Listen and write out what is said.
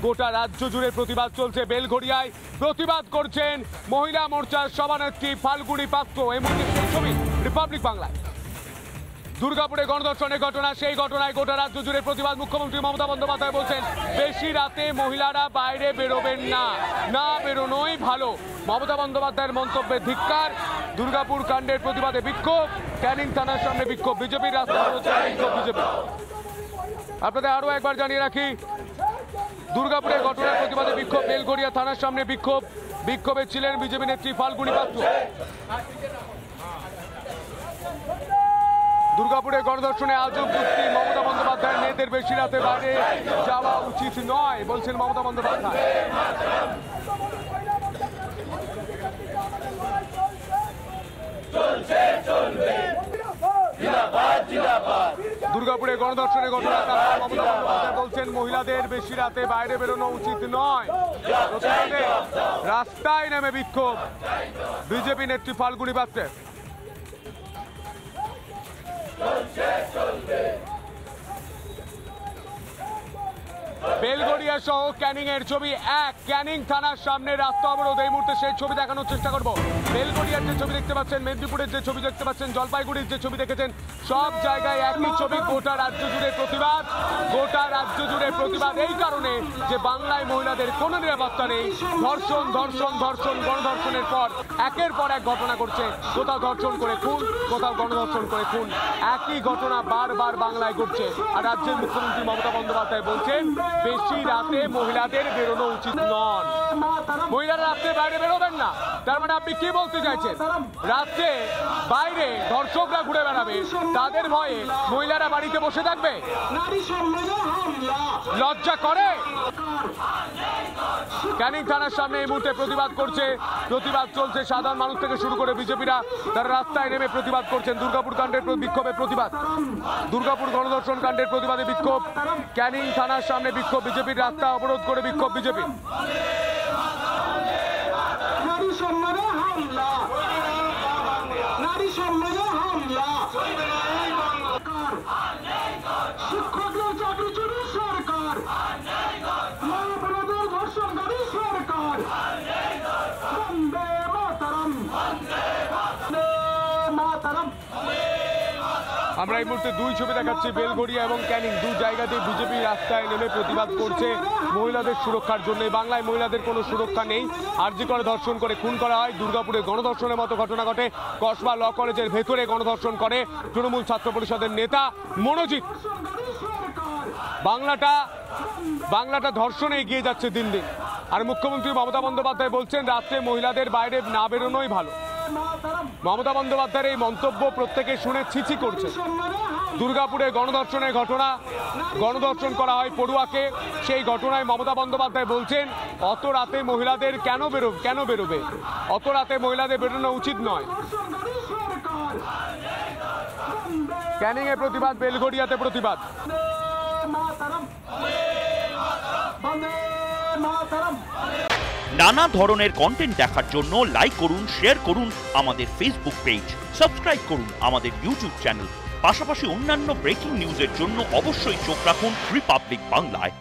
গোটা রাজ্য জুড়ে প্রতিবাদ চলছে। বেলঘড়িয়ায় প্রতিবাদ করছেন মহিলা মোর্চার সভানেত্রী ফাল্গুনী পাত্র। এই মুহূর্তে ছবি রিপাবলিক বাংলায়। দুর্গাপুরে গণধর্ষণের ঘটনা, সেই ঘটনায় গোটা রাজ্য জুড়ে প্রতিবাদ। মুখ্যমন্ত্রী মমতা বন্দ্যোপাধ্যায় বলছেন বেশি রাতে মহিলারা বাইরে বেরোবেন না, না বেরোনোই ভালো। মমতা বন্দ্যোপাধ্যায়ের মন্তব্যে ধিক্কার। দুর্গাপুর কাণ্ডের প্রতিবাদে বিক্ষোভ, ক্যানিং থানার সামনে বিক্ষোভ, বিজেপির রাস্তা বিক্ষোভ বিজেপি। আপনাদের আরো একবার জানিয়ে রাখি, দুর্গাপুরের ঘটনার প্রতিবাদে বিক্ষোভ, বেলঘড়িয়া থানার সামনে বিক্ষোভ। বিক্ষোভে ছিলেন বিজেপি নেত্রী ফাল্গুনী পাত্র। দুর্গাপুরে গণধর্ষণে আজব যুক্তি, মমতা বন্দ্যোপাধ্যায়ের মেয়েদের বেশি রাতে বাইরে যাওয়া উচিত নয় বলছেন মমতা বন্দ্যোপাধ্যায়। দুর্গাপুরে গণধর্ষণের ঘটনা, মমতা বন্দ্যোপাধ্যায় বলছেন মহিলাদের বেশি রাতে বাইরে বেরোনো উচিত নয়। রাস্তায় নেমে বিক্ষোভ বিজেপি নেত্রী ফাল্গুনী পাত্রের। বেলঘড়িয়া সহ ক্যানিং এর ছবি এক, ক্যানিং থানার সামনে রাস্তা অবরোধ। এই মুহূর্তে সেই ছবি দেখানোর চেষ্টা করব। বেলঘড়িয়ার যে ছবি দেখতে পাচ্ছেন, মেদিনীপুরের যে ছবি দেখতে পাচ্ছেন, জলপাইগুড়ির যে ছবি দেখেছেন, সব জায়গায় একই ছবি। গোটা রাজ্য জুড়ে প্রতিবাদ, গোটা রাজ্য জুড়ে প্রতিবাদ এই কারণে যে বাংলায় মহিলাদের কোনো নিরাপত্তা নেই। ধর্ষণ ধর্ষণ ধর্ষণ, গণধর্ষণের পর একের পর এক ঘটনা ঘটছে। কোথাও ধর্ষণ করে খুন, কোথাও গণধর্ষণ করে খুন, একই ঘটনা বারবার বাংলায় ঘটছে। আর রাজ্যের মুখ্যমন্ত্রী মমতা বন্দ্যোপাধ্যায় বলছেন বেশি রাতে মহিলাদের বেরোনো উচিত নয়। মহিলারা রাত্রে বাইরে বেরোবেন না, তার মানে আপনি কি বলতে চাইছেন? রাত্রে বাইরে ধর্ষকরা ঘুরে বেড়াবে, তাদের ভয়ে মহিলারা বাড়িতে বসে থাকবে? লজ্জা করে? ক্যানিং থানার সামনে এই মুহূর্তে প্রতিবাদ করছে, প্রতিবাদ চলছে। সাধারণ মানুষ থেকে শুরু করে বিজেপিরা তারা রাস্তায় নেমে প্রতিবাদ করছেন। দুর্গাপুর কাণ্ডের বিক্ষোভে প্রতিবাদ, দুর্গাপুর গণধর্ষণ কাণ্ডের প্রতিবাদে বিক্ষোভ, ক্যানিং থানার সামনে বিক্ষোভ, বিজেপির রাস্তা অবরোধ করে বিক্ষোভ বিজেপি। আমরা এই মুহূর্তে দুই ছবি দেখাচ্ছি, বেলঘড়িয়া এবং ক্যানিং দু জায়গাতেই বিজেপি রাস্তায় নেমে প্রতিবাদ করছে মহিলাদের সুরক্ষার জন্য। বাংলায় মহিলাদের কোনো সুরক্ষা নেই। আরজি করে ধর্ষণ করে খুন করা হয়, দুর্গাপুরে গণধর্ষণের মতো ঘটনা ঘটে। কসবা ল কলেজের ভেতরে গণধর্ষণ করে তৃণমূল ছাত্র পরিষদের নেতা মনোজিৎ। বাংলাটা ধর্ষণে এগিয়ে যাচ্ছে দিন দিন। আর মুখ্যমন্ত্রী মমতা বন্দ্যোপাধ্যায় বলছেন রাত্রে মহিলাদের বাইরে না বেরোনোই ভালো। মমতা বন্দ্যোপাধ্যায়ের এই মন্তব্য প্রত্যেকে শুনে ছিছি করছে। দুর্গাপুরে গণধর্ষণের ঘটনা, গণধর্ষণ করা হয় পড়ুয়াকে, সেই ঘটনায় মমতা বন্দ্যোপাধ্যায় বলছেন অত রাতে মহিলাদের কেন বেরোবে, অত রাতে মহিলাদের বেরোনো উচিত নয়। ক্যানিং এ প্রতিবাদ, বেলঘড়িয়াতে প্রতিবাদ। নানা ধরনের কন্টেন্ট দেখার জন্য লাইক করুন, শেয়ার করুন আমাদের ফেসবুক পেজ, সাবস্ক্রাইব করুন আমাদের ইউটিউব চ্যানেল। পাশাপাশি অন্যান্য ব্রেকিং নিউজের জন্য অবশ্যই চোখ রাখুন রিপাবলিক বাংলায়।